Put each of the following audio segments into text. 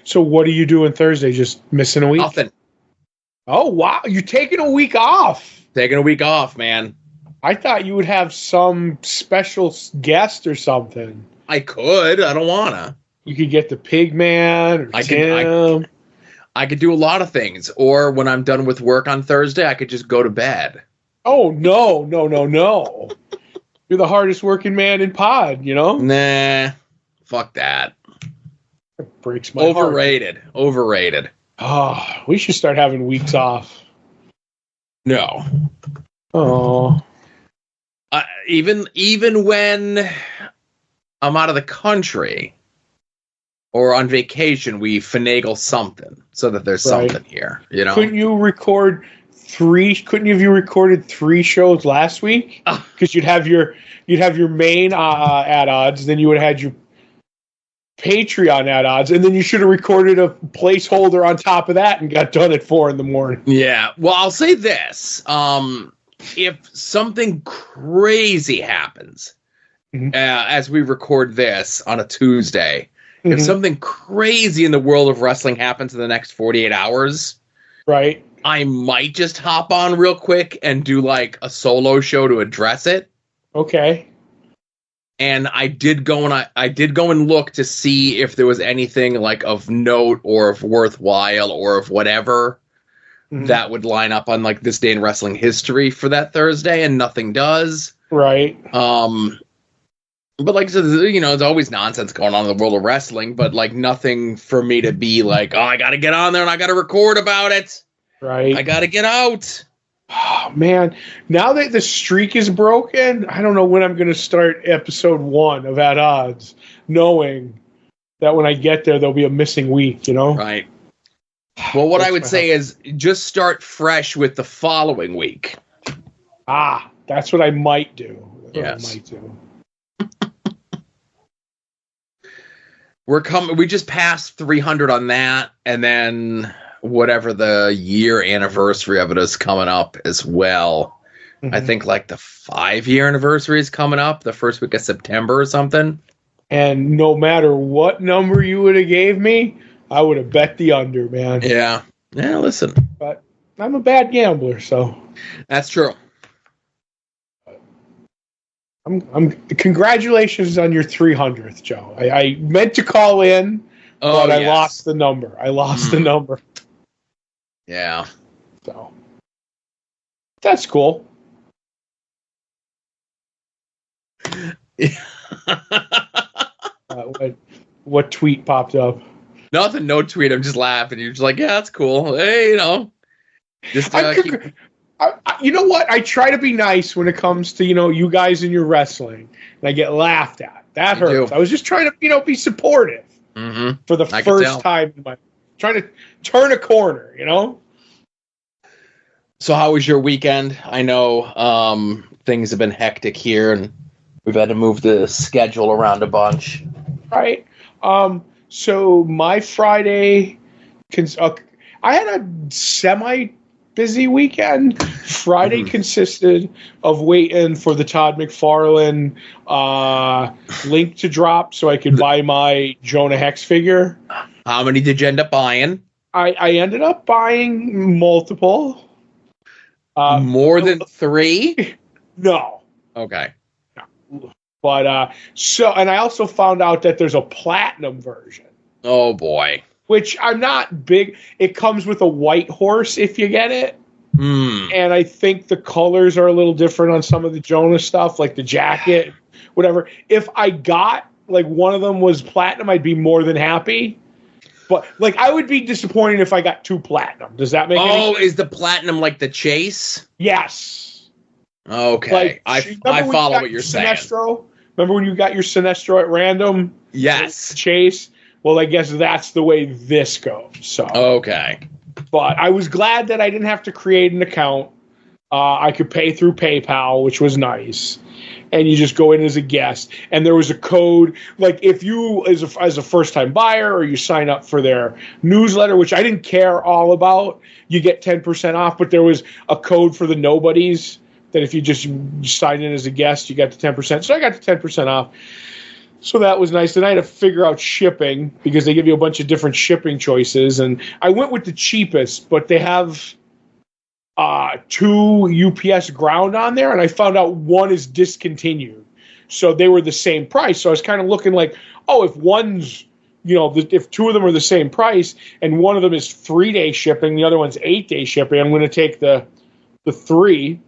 So what are you doing Thursday? Just missing a week? Nothing. Oh, wow. You're taking a week off. Taking a week off, man. I thought you would have some special guest or something. I could. I don't want to. You could get the Pig Man or Tim. I could do a lot of things. Or when I'm done with work on Thursday, I could just go to bed. Oh, no. You're the hardest working man in pod, you know? Nah. Fuck that. It breaks my heart. Overrated. Oh, we should start having weeks off. No. Oh. Even when I'm out of the country or on vacation, we finagle something so that there's something here. You know? Couldn't you have recorded 3 shows last week? Because you'd have your main ad odds, then you would have had your Patreon ad odds, and then you should have recorded a placeholder on top of that and got done at 4 a.m. Yeah. Well, I'll say this. If something crazy happens, as we record this on a Tuesday, if something crazy in the world of wrestling happens in the next 48 hours, right, I might just hop on real quick and do like a solo show to address it. Okay. And I did go and look to see if there was anything like of note or of worthwhile or of whatever that would line up on like this day in wrestling history for that Thursday, and nothing does. Right. But like I said, you know, there's always nonsense going on in the world of wrestling, but like nothing for me to be like, oh, I got to get on there and I got to record about it. Right. I got to get out. Oh, man. Now that the streak is broken, I don't know when I'm going to start episode 1 of At Odds, knowing that when I get there, there'll be a missing week, you know? Right. Well, what I would say is just start fresh with the following week. That's what I might do. Yes. We just passed 300 on that, and then whatever the year anniversary of it is coming up as well. I think like the 5-year anniversary is coming up the first week of September or something. And no matter what number you would have gave me, I would have bet the under, man. Yeah, listen. But I'm a bad gambler, so. That's true. Congratulations on your 300th, Joe. I meant to call in, but I lost the number. The number. Yeah. So that's cool. What tweet popped up? Nothing. No tweet. I'm just laughing. You're just like, yeah, that's cool. Hey, you know. Just you know what? I try to be nice when it comes to, you know, you guys and your wrestling, and I get laughed at. That hurts. I was just trying to, you know, be supportive for the first time in my trying to turn a corner, you know. So how was your weekend? I know things have been hectic here, and we've had to move the schedule around a bunch. Right. So my Friday, I had a semi-busy weekend. Friday consisted of waiting for the Todd McFarlane link to drop so I could buy my Jonah Hex figure. How many did you end up buying? I ended up buying multiple. More than 3? No. Okay. But and I also found out that there's a platinum version. Oh boy. Which I'm not big. It comes with a white horse if you get it. And I think the colors are a little different on some of the Jonah stuff, like the jacket, whatever. If I got like one of them was platinum, I'd be more than happy. But like I would be disappointed if I got 2 platinum. Does that make any sense? Is the platinum like the chase? Yes. Okay. Like, I follow what you're saying. Sinestro? Remember when you got your Sinestro at random? Yes. Chase? Well, I guess that's the way this goes. So okay. But I was glad that I didn't have to create an account. I could pay through PayPal, which was nice. And you just go in as a guest. And there was a code. Like if you, as a first-time buyer, or you sign up for their newsletter, which I didn't care all about, you get 10% off. But there was a code for the nobodies that if you just sign in as a guest, you got the 10%. So I got the 10% off. So that was nice. Then I had to figure out shipping because they give you a bunch of different shipping choices. And I went with the cheapest, but they have 2 UPS ground on there. And I found out one is discontinued. So they were the same price. So I was kind of looking like, oh, if one's, if 2 of them are the same price and one of them is 3-day shipping, the other one's 8-day shipping, I'm going to take the 3.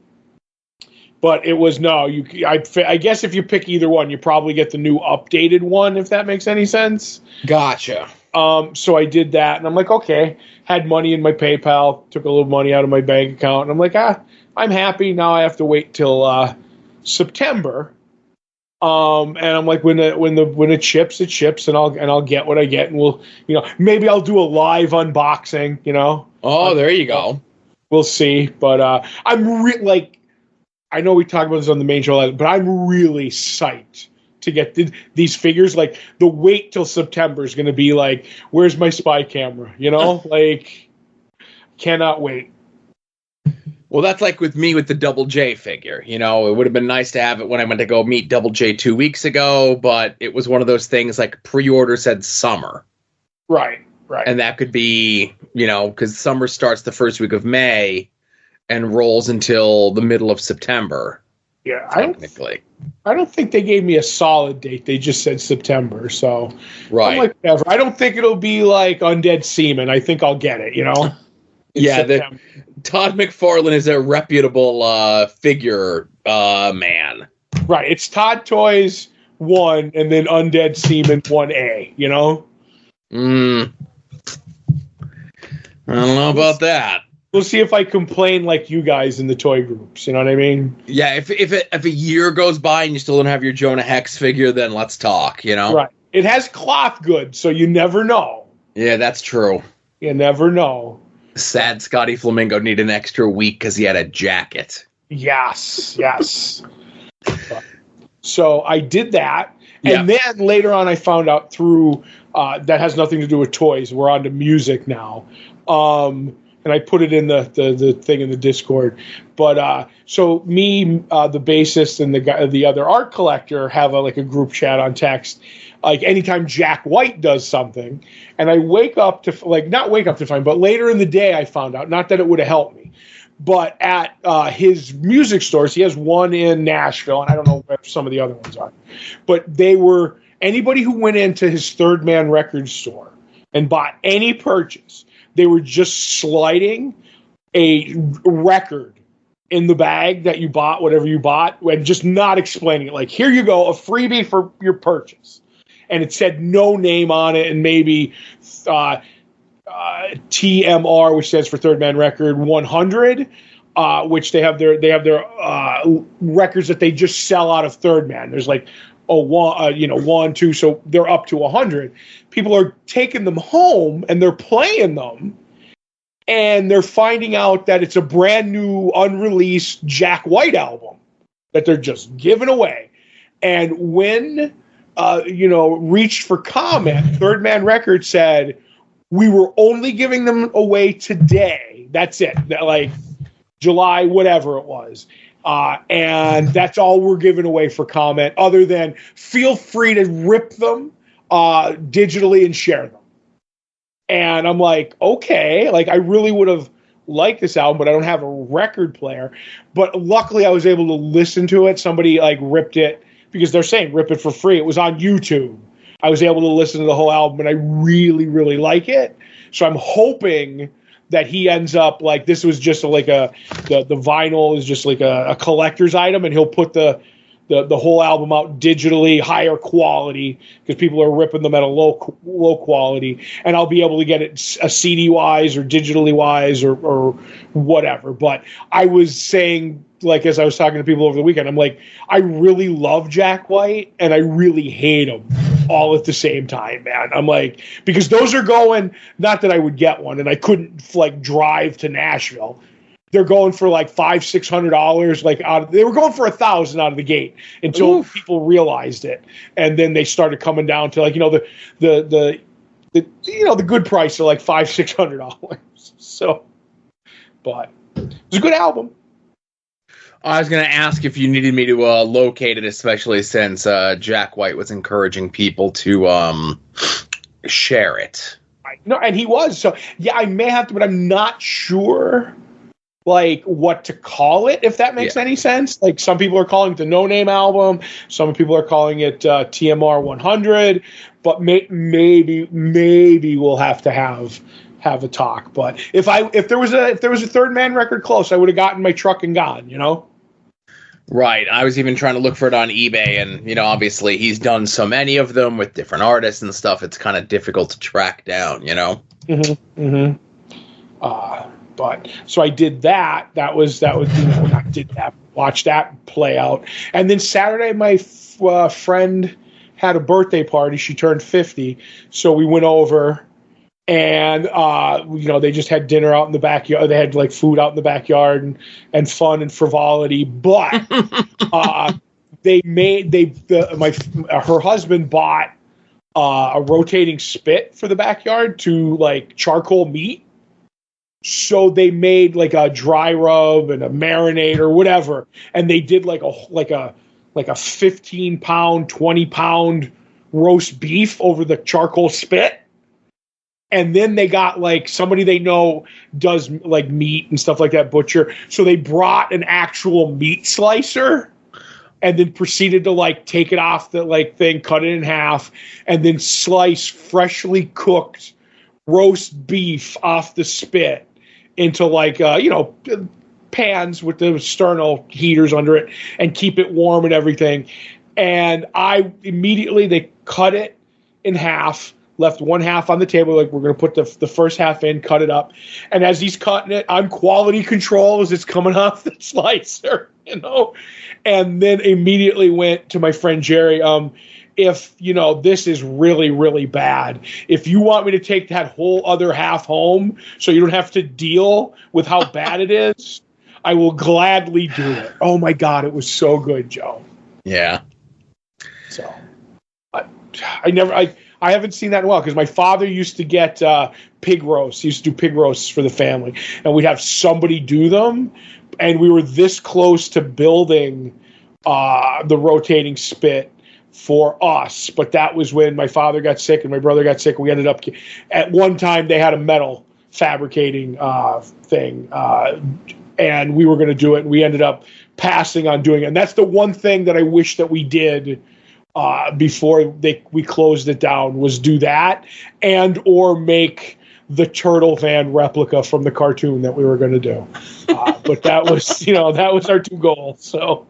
But it was I guess if you pick either one, you probably get the new updated one, if that makes any sense. Gotcha. So I did that, and I'm like, okay. Had money in my PayPal, took a little money out of my bank account, and I'm like, I'm happy. Now I have to wait till September. And I'm like, when it ships, it ships, and I'll get what I get, and we'll, maybe I'll do a live unboxing. Oh, there you go. We'll see, but I'm I know we talked about this on the main show, but I'm really psyched to get these figures. Like, the wait till September is going to be like, where's my spy camera? Cannot wait. Well, that's like with me with the Double J figure. It would have been nice to have it when I went to go meet Double J 2 weeks ago, but it was one of those things like pre-order said summer. Right. And that could be, because summer starts the first week of May and rolls until the middle of September. Yeah, technically. I don't think they gave me a solid date. They just said September. So right. I'm like, whatever. I don't think it'll be like Undead Seaman. I think I'll get it, Yeah, Todd McFarlane is a reputable figure man. Right. It's Todd Toys 1 and then Undead Seaman 1A, I don't know about that. We'll see if I complain like you guys in the toy groups. You know what I mean? Yeah, if a year goes by and you still don't have your Jonah Hex figure, then let's talk, Right. It has cloth goods, so you never know. Yeah, that's true. You never know. Sad Scotty Flamingo needed an extra week because he had a jacket. Yes. So I did that. And then later on I found out through, that has nothing to do with toys. We're on to music now. And I put it in the thing in the Discord. But so me, the bassist, and the other art collector have a group chat on text. Like anytime Jack White does something, and I wake up to not wake up to find, but later in the day I found out. Not that it would have helped me, but at his music stores, he has one in Nashville, and I don't know where some of the other ones are. But they were anybody who went into his Third Man Records store and bought any purchase. They were just sliding a record in the bag that you bought, whatever you bought, and just not explaining it. Like, here you go, a freebie for your purchase. And it said no name on it, and maybe TMR, which stands for Third Man Record 100, which they have their records that they just sell out of Third Man. There's like one, two, so they're up to 100. People are taking them home and they're playing them, and they're finding out that it's a brand new unreleased Jack White album that they're just giving away. And when reached for comment, Third Man Records said, we were only giving them away today. That's it. Like July, whatever it was. And that's all we're giving away for comment, other than feel free to rip them digitally and share them. And I'm like, okay, like I really would have liked this album, but I don't have a record player. But luckily I was able to listen to it. Somebody ripped it, because they're saying rip it for free. It was on YouTube. I was able to listen to the whole album, and I really, really like it. So I'm hoping that he ends up this was just the vinyl is just like a collector's item, and he'll put the whole album out digitally, higher quality, because people are ripping them at a low quality, and I'll be able to get it a CD wise or digitally wise or whatever. But I was saying, as I was talking to people over the weekend, I'm like, I really love Jack White and I really hate him all at the same time, man. I'm like, because those are going, not that I would get one, and I couldn't drive to Nashville. They're going for $500-$600. They were going for $1,000 out of the gate until people realized it, and then they started coming down to the good price of $500-$600. So, but it was a good album. I was going to ask if you needed me to locate it, especially since Jack White was encouraging people to share it. No, and he was. So, yeah, I may have to, but I'm not sure, like, what to call it, if that makes any sense. Like, some people are calling it the No Name album. Some people are calling it TMR 100. But maybe we'll have to have a talk. But if there was a Third Man record close, I would have gotten my truck and gone, you know? Right. I was even trying to look for it on eBay, and, you know, obviously he's done so many of them with different artists and stuff. It's kind of difficult to track down, you know? But so I did that. That was I did that. Watched that play out. And then Saturday, my friend had a birthday party. She turned 50. So we went over. And, you know, they just had dinner out in the backyard. They had, like, food out in the backyard and fun and frivolity. But her husband bought a rotating spit for the backyard to, like, charcoal meat. So they made, like, a dry rub and a marinade or whatever. And they did, like a 15-pound, 20-pound roast beef over the charcoal spit. And then they got, like, somebody they know does, like, meat and stuff like that, butcher. So they brought an actual meat slicer and then proceeded to, like, take it off the, like, thing, cut it in half, and then slice freshly cooked roast beef off the spit into, like, you know, pans with the sternal heaters under it and keep it warm and everything. And they cut it in half. Left one half on the table, like, we're going to put the first half in, cut it up. And as he's cutting it, I'm quality control as it's coming off the slicer, you know? And then immediately went to my friend Jerry, if, you know, this is really, really bad, if you want me to take that whole other half home so you don't have to deal with how bad it is, I will gladly do it. Oh, my God, it was so good, Joe. Yeah. So, I haven't seen that in a while because my father used to get pig roasts. He used to do pig roasts for the family, and we'd have somebody do them. And we were this close to building the rotating spit for us, but that was when my father got sick and my brother got sick. We ended up at one time they had a metal fabricating thing, and we were going to do it, and we ended up passing on doing it. And that's the one thing that I wish that we did. Before we closed it down, was do that and or make the Turtle Van replica from the cartoon that we were going to do. But that was, you know, that was our two goals. So,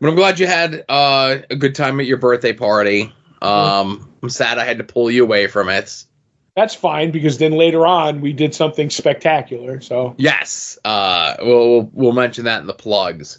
but I'm glad you had a good time at your birthday party. I'm sad I had to pull you away from it. That's fine, because then later on we did something spectacular. So yes, we'll mention that in the plugs.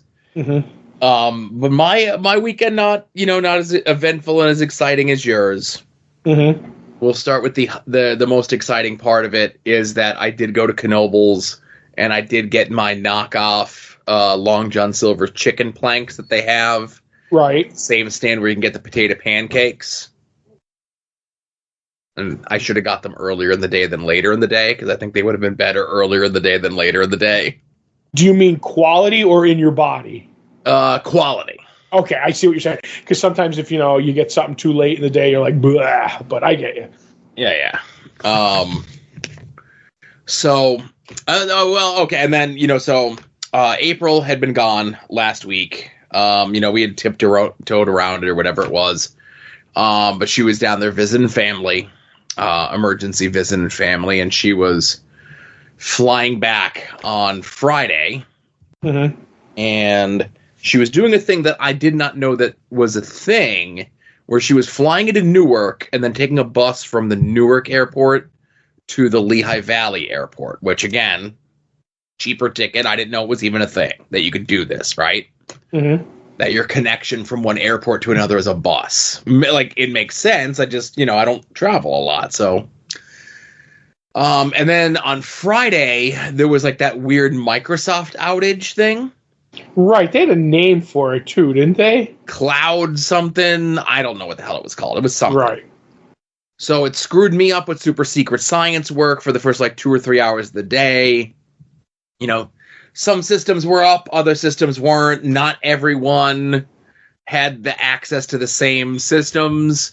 But my weekend not as eventful and as exciting as yours. We'll start with the most exciting part of it is that I did go to Knoebels and I did get my knockoff Long John Silver chicken planks that they have. Right. Same stand where you can get the potato pancakes. And I should have got them earlier in the day than later in the day, because I think they would have been better earlier in the day than later in the day. Do you mean quality or in your body? Quality. Okay, I see what you're saying. Because sometimes if, you get something too late in the day, you're like, blah, but I get you. Yeah. Okay. And then, April had been gone last week. We had tiptoed around it or whatever it was. But she was down there visiting family, emergency visiting family, and she was flying back on Friday. And she was doing a thing that I did not know that was a thing, where she was flying into Newark and then taking a bus from the Newark airport to the Lehigh Valley airport, which, again, cheaper ticket. I didn't know it was even a thing that you could do this, right? That your connection from one airport to another is a bus. Like, it makes sense. I just, I don't travel a lot, so. And then on Friday, there was like that weird Microsoft outage thing. Right, they had a name for it too, didn't they? Cloud something. I don't know what the hell it was called. It was something. Right. So it screwed me up with super secret science work for the first 2 or 3 hours of the day. some systems were up, other systems weren't. Not everyone had the access to the same systems.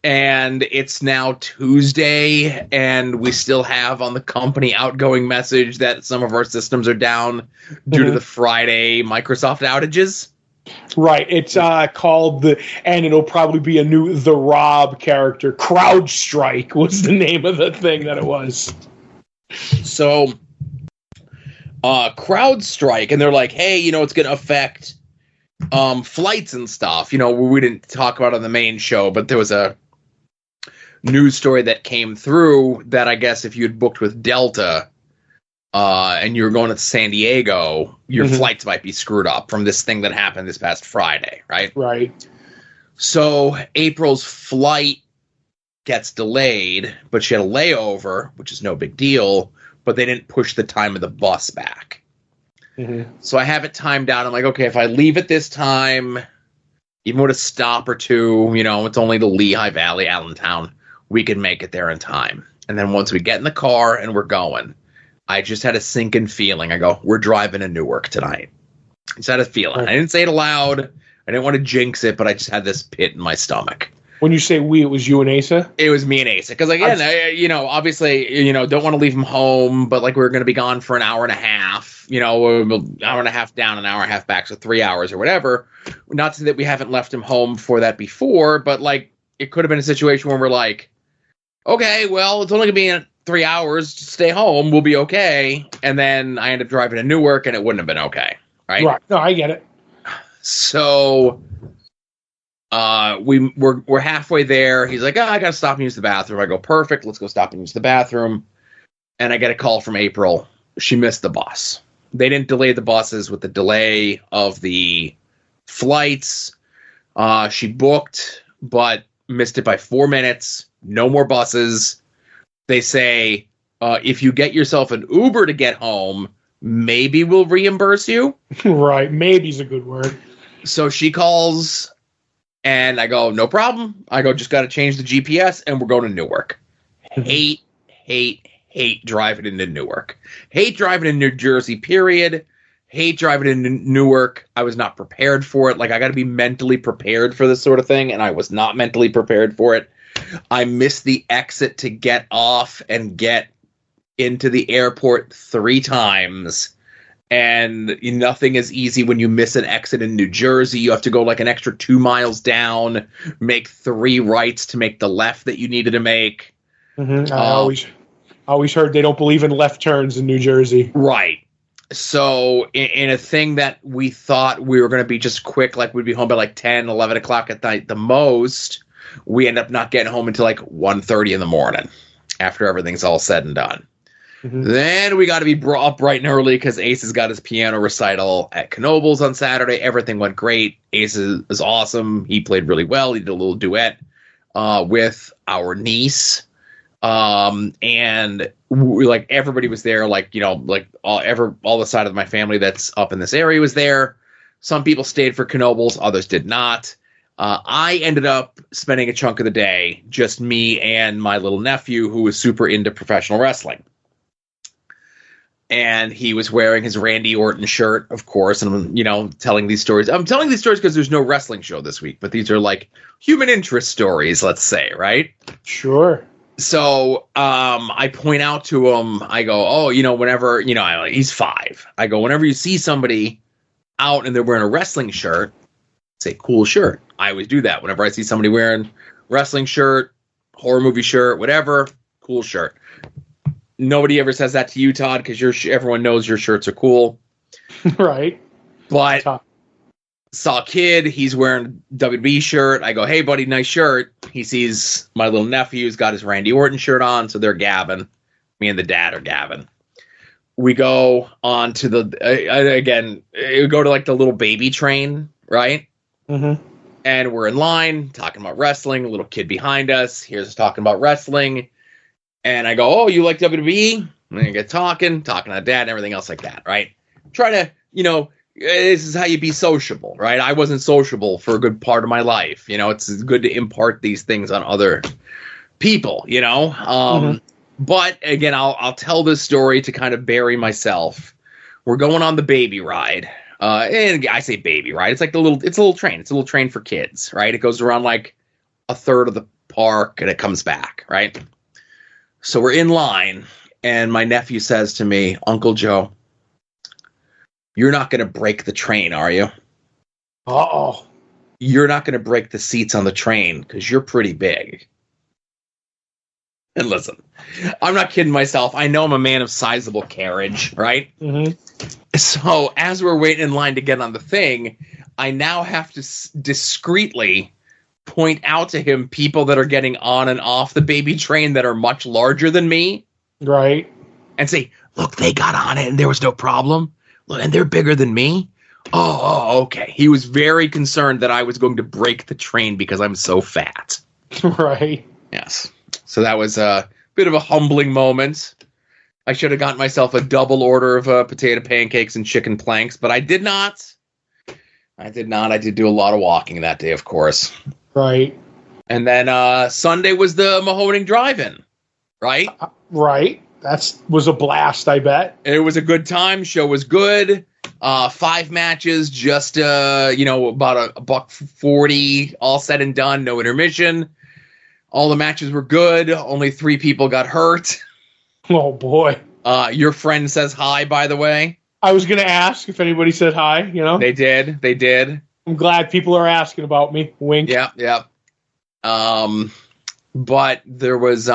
And it's now Tuesday, and we still have on the company outgoing message that some of our systems are down due to the Friday Microsoft outages. Right. It's called and it'll probably be a new The Rob character. CrowdStrike was the name of the thing that it was. So, CrowdStrike, and they're like, hey, it's going to affect flights and stuff. We didn't talk about it on the main show, but there was a news story that came through that I guess if you had booked with Delta and you were going to San Diego, your flights might be screwed up from this thing that happened this past Friday, right? Right. So April's flight gets delayed, but she had a layover, which is no big deal, but they didn't push the time of the bus back. So I have it timed out. I'm like, okay, if I leave at this time, even with a stop or two, it's only the Lehigh Valley, Allentown, we can make it there in time. And then once we get in the car and we're going, I just had a sinking feeling. I go, we're driving to Newark tonight. I just had a feeling. I didn't say it aloud. I didn't want to jinx it, but I just had this pit in my stomach. When you say we, it was you and Asa? It was me and Asa. Because, again, obviously, don't want to leave him home, but, we're going to be gone for an hour and a half, an hour and a half down, an hour and a half back, so 3 hours or whatever. Not that we haven't left him home for that before, but, it could have been a situation where we're like, okay, well, it's only going to be 3 hours. Just stay home. We'll be okay. And then I end up driving to Newark, and it wouldn't have been okay, right? Right. No, I get it. So we're halfway there. He's like, I got to stop and use the bathroom. I go, perfect. Let's go stop and use the bathroom. And I get a call from April. She missed the bus. They didn't delay the buses with the delay of the flights. She booked, but missed it by 4 minutes. No more buses. They say, if you get yourself an Uber to get home, maybe we'll reimburse you. Right. Maybe's a good word. So she calls, and I go, no problem. I go, just got to change the GPS, and we're going to Newark. Hate driving into Newark. Hate driving in New Jersey, period. Hate driving into Newark. I was not prepared for it. I got to be mentally prepared for this sort of thing, and I was not mentally prepared for it. I missed the exit to get off and get into the airport 3 times. And nothing is easy when you miss an exit in New Jersey. You have to go an extra 2 miles down, make 3 rights to make the left that you needed to make. I always heard they don't believe in left turns in New Jersey. Right. So in a thing that we thought we were going to be just quick, we'd be home by 10, 11 o'clock at night the most, we end up not getting home until 1:30 in the morning after everything's all said and done. Then we got to be up bright and early because Ace has got his piano recital at Knoebels on Saturday. Everything went great. Ace is awesome. He played really well. He did a little duet with our niece. And everybody was there, all the side of my family that's up in this area was there. Some people stayed for Knoebels, others did not. I ended up spending a chunk of the day, just me and my little nephew, who was super into professional wrestling. And he was wearing his Randy Orton shirt, of course, and I'm, telling these stories. I'm telling these stories because there's no wrestling show this week, but these are human interest stories, let's say, right? Sure. So I point out to him, I go, whenever, he's 5. I go, whenever you see somebody out and they're wearing a wrestling shirt, say, cool shirt. I always do that. Whenever I see somebody wearing wrestling shirt, horror movie shirt, whatever, cool shirt. Nobody ever says that to you, Todd, because everyone knows your shirts are cool. Right. But saw a kid, he's wearing WWE shirt. I go, hey, buddy, nice shirt. He sees my little nephew's got his Randy Orton shirt on, so they're gabbing. Me and the dad are gabbing. We go on to we go to the little baby train, right? And we're in line talking about wrestling. A little kid behind us here's us talking about wrestling. And I go, oh, you like WWE? And I get talking to dad and everything else like that, right? Try to, this is how you be sociable, right? I wasn't sociable for a good part of my life. It's good to impart these things on other people, But again, I'll tell this story to kind of bury myself. we're going on the baby ride. And I say baby ride. It's like it's a little train. It's a little train for kids, right? It goes around like a third of the park and it comes back, right? So we're in line and my nephew says to me, Uncle Joe, you're not going to break the train, are you? Uh-oh. You're not going to break the seats on the train because you're pretty big. And listen, I'm not kidding myself. I know I'm a man of sizable carriage, right? Mm-hmm. So as we're waiting in line to get on the thing, I now have to discreetly point out to him people that are getting on and off the baby train that are much larger than me. Right. And say, look, they got on it and there was no problem. Look, and they're bigger than me. Oh, okay. He was very concerned that I was going to break the train because I'm so fat. Right. Yes. So that was a bit of a humbling moment. I should have gotten myself a double order of potato pancakes and chicken planks, but I did not. I did do a lot of walking that day, of course. Right. And then Sunday was the Mahoning Drive-In, right? Right. That was a blast, I bet. It was a good time. Show was good. 5 matches, just about $1.40, all said and done, no intermission. All the matches were good. Only 3 people got hurt. Oh boy. Your friend says hi, by the way. I was going to ask if anybody said hi, They did. I'm glad people are asking about me. Wink. Yeah. But there was it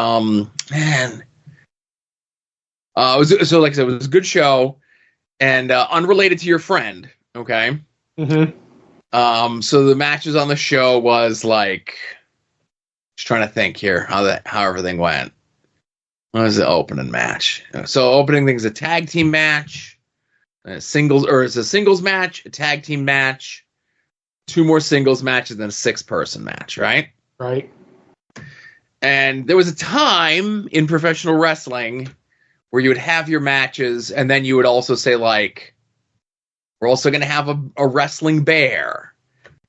was like I said, it was a good show. And unrelated to your friend, okay? Mm-hmm. So the matches on the show was like, just trying to think here how everything went. What was the opening match? So opening thing's a tag team match, it's a singles match, a tag team match, 2 more singles matches, then a 6-person match, right? Right. And there was a time in professional wrestling where you would have your matches, and then you would also say, like, we're also going to have a wrestling bear,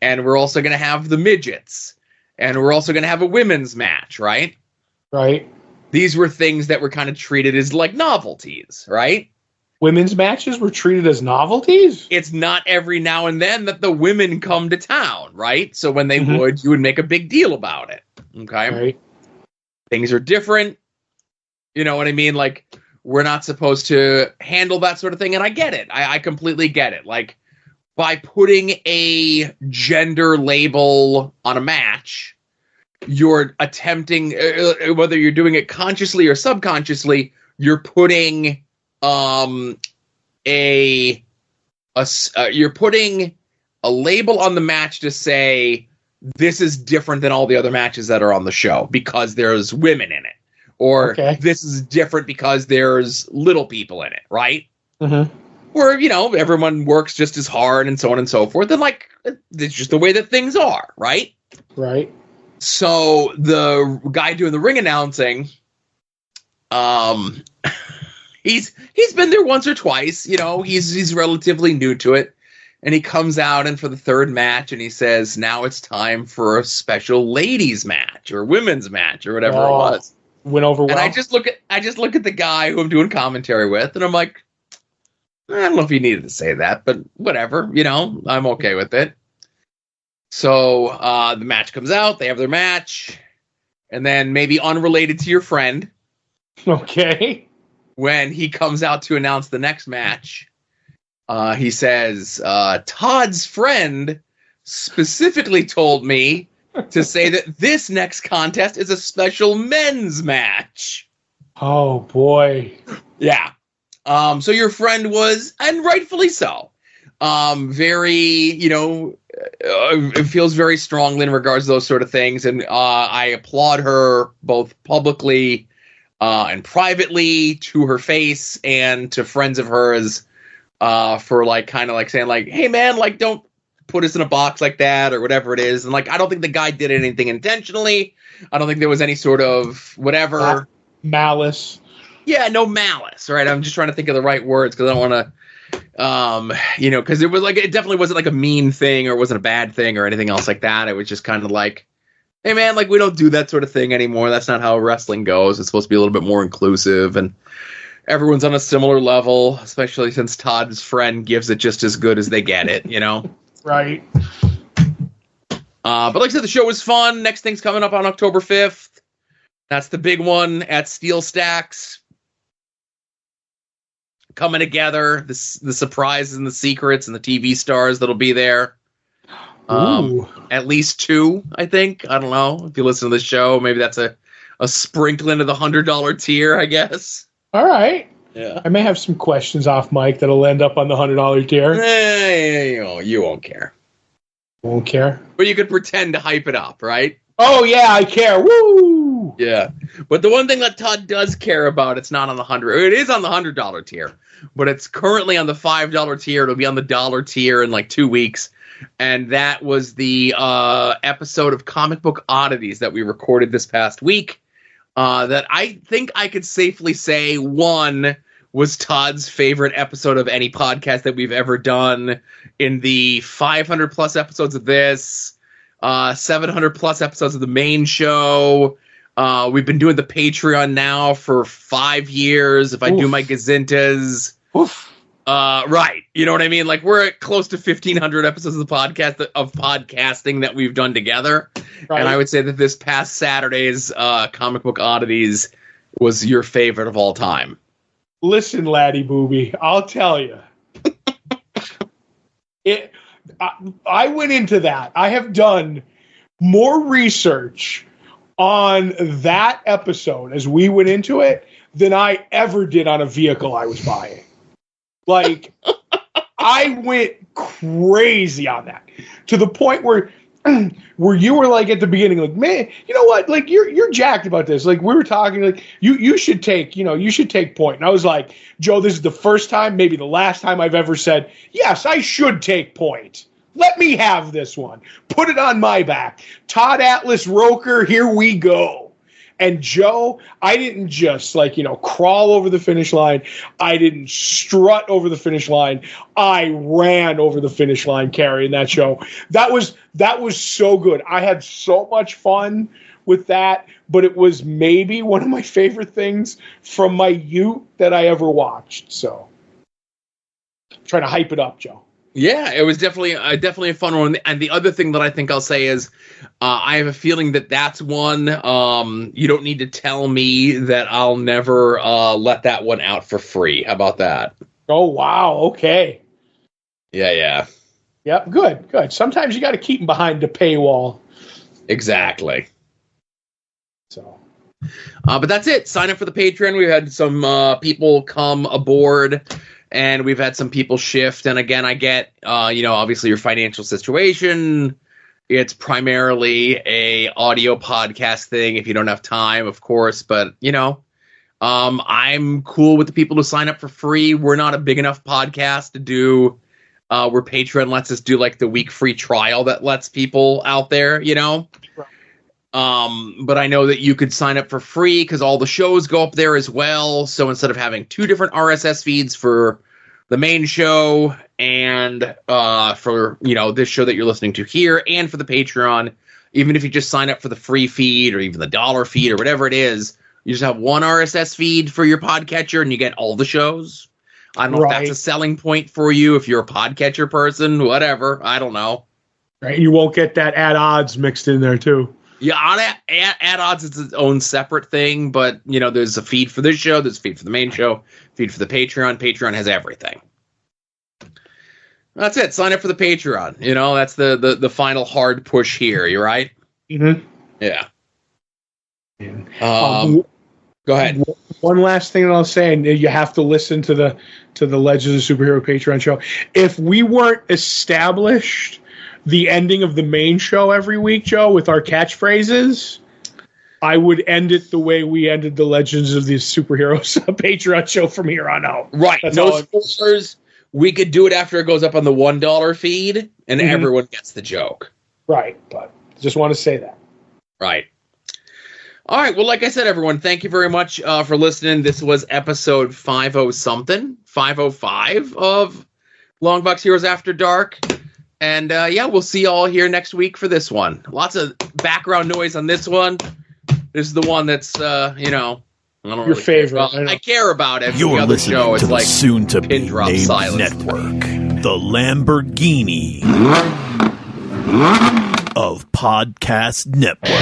and we're also going to have the midgets, and we're also going to have a women's match, right? Right. These were things that were kind of treated as, like, novelties, right? Women's matches were treated as novelties? It's not every now and then that the women come to town, right? So when they would, you would make a big deal about it, okay? Right. Things are different. You know what I mean? Like, we're not supposed to handle that sort of thing. And I get it. I completely get it. Like, by putting a gender label on a match, you're attempting, whether you're doing it consciously or subconsciously, you're putting you're putting a label on the match to say this is different than all the other matches that are on the show because there's women in it. Or this is different because there's little people in it, right? Mm-hmm. Or, everyone works just as hard and so on and so forth. And, like, it's just the way that things are, right? Right. So the guy doing the ring announcing, he's been there once or twice. He's relatively new to it. And he comes out and for the 3rd match and he says, now it's time for a special ladies match or women's match or whatever it was. Went over well. And I just look at the guy who I'm doing commentary with, and I'm like, I don't know if he needed to say that, but whatever, I'm okay with it. So the match comes out, they have their match, and then maybe unrelated to your friend. Okay. When he comes out to announce the next match, he says, Todd's friend specifically told me to say that this next contest is a special men's match. Oh, boy. Yeah. So your friend was, and rightfully so, very, feels very strongly in regards to those sort of things. And I applaud her both publicly and privately to her face and to friends of hers for like kind of like saying like, hey, man, like don't put us in a box like that or whatever it is. And like, I don't think the guy did anything intentionally. I don't think there was any sort of whatever. Malice. Yeah, no malice, right? I'm just trying to think of the right words because I don't want to, because it was like, it definitely wasn't like a mean thing or wasn't a bad thing or anything else like that. It was just kind of like, hey man, like we don't do that sort of thing anymore. That's not how wrestling goes. It's supposed to be a little bit more inclusive and everyone's on a similar level, especially since Todd's friend gives it just as good as they get it, you know? Right. But like I said, the show was fun. Next thing's coming up on October 5th. That's the big one at Steel Stacks. Coming together, the surprises and the secrets and the TV stars that'll be there. At least 2, I think. I don't know. If you listen to the show, maybe that's a sprinkling of the $100 tier, I guess. All right. Yeah. I may have some questions off mic that'll end up on the $100 tier. You won't care. Won't care. But you could pretend to hype it up, right? Oh, yeah, I care. Woo! Yeah. But the one thing that Todd does care about, it's not on the it is on the $100 tier, but it's currently on the $5 tier. It'll be on the $1 tier in like 2 weeks. And that was the episode of Comic Book Oddities that we recorded this past week. That I think I could safely say, one, was Todd's favorite episode of any podcast that we've ever done. In the 500 plus episodes of this, 700 plus episodes of the main show. We've been doing the Patreon now for 5 years. If I do my gazintas. Right. You know what I mean? Like, we're at close to 1,500 episodes of the podcast of podcasting that we've done together. Right. And I would say that this past Saturday's Comic Book Oddities was your favorite of all time. Listen, laddie booby, I'll tell you. I went into that. I have done more research on that episode as we went into it than I ever did on a vehicle I was buying. Like, I went crazy on that to the point where you were like at the beginning, like, man, you know what? Like, you're jacked about this. Like, we were talking, like, you should take point. And I was like, Joe, this is the first time, maybe the last time I've ever said, yes, I should take point. Let me have this one. Put it on my back. Todd Atlas Roker, here we go. And Joe, I didn't just crawl over the finish line. I didn't strut over the finish line. I ran over the finish line carrying that show. That was so good. I had so much fun with that, but it was maybe one of my favorite things from my youth that I ever watched. So I'm trying to hype it up, Joe. Yeah, it was definitely a fun one. And the other thing that I think I'll say is I have a feeling that that's one you don't need to tell me that I'll never let that one out for free. How about that? Oh, wow. Okay. Yeah. Yep, good. Sometimes you got to keep them behind the paywall. Exactly. So, but that's it. Sign up for the Patreon. We've had some people come aboard. And we've had some people shift. And again, I get, obviously your financial situation. It's primarily a audio podcast thing if you don't have time, of course. But, I'm cool with the people who sign up for free. We're not a big enough podcast to do where Patreon lets us do like the week free trial that lets people out there, Right. But I know that you could sign up for free because all the shows go up there as well. So instead of having 2 different RSS feeds for the main show and for, this show that you're listening to here and for the Patreon, even if you just sign up for the free feed or even the $1 feed or whatever it is, you just have one RSS feed for your podcatcher and you get all the shows. I don't know if that's a selling point for you, if you're a podcatcher person, whatever. I don't know. Right. You won't get that ad odds mixed in there too. Yeah, ad odds is its own separate thing, but, there's a feed for this show, there's a feed for the main show, feed for the Patreon. Patreon has everything. That's it. Sign up for the Patreon. That's the final hard push here. You right? Mm-hmm. Yeah. Go ahead. One last thing that I'll say, and you have to listen to the Legends of Superhero Patreon show. If we weren't established the ending of the main show every week, Joe, with our catchphrases, I would end it the way we ended the Legends of the Superheroes Patreon show from here on out. Right. That's no spoilers. We could do it after it goes up on the $1 feed, and everyone gets the joke. Right. But just want to say that. Right. All right. Well, like I said, everyone, thank you very much for listening. This was episode 505 of Longbox Heroes After Dark. And, we'll see you all here next week for this one. Lots of background noise on this one. This is the one that's, I don't Your favorite. Well, I care about it. You're the other listening show, to it's the like soon-to-be pin drop named silence. network, the Lamborghini of podcast networks.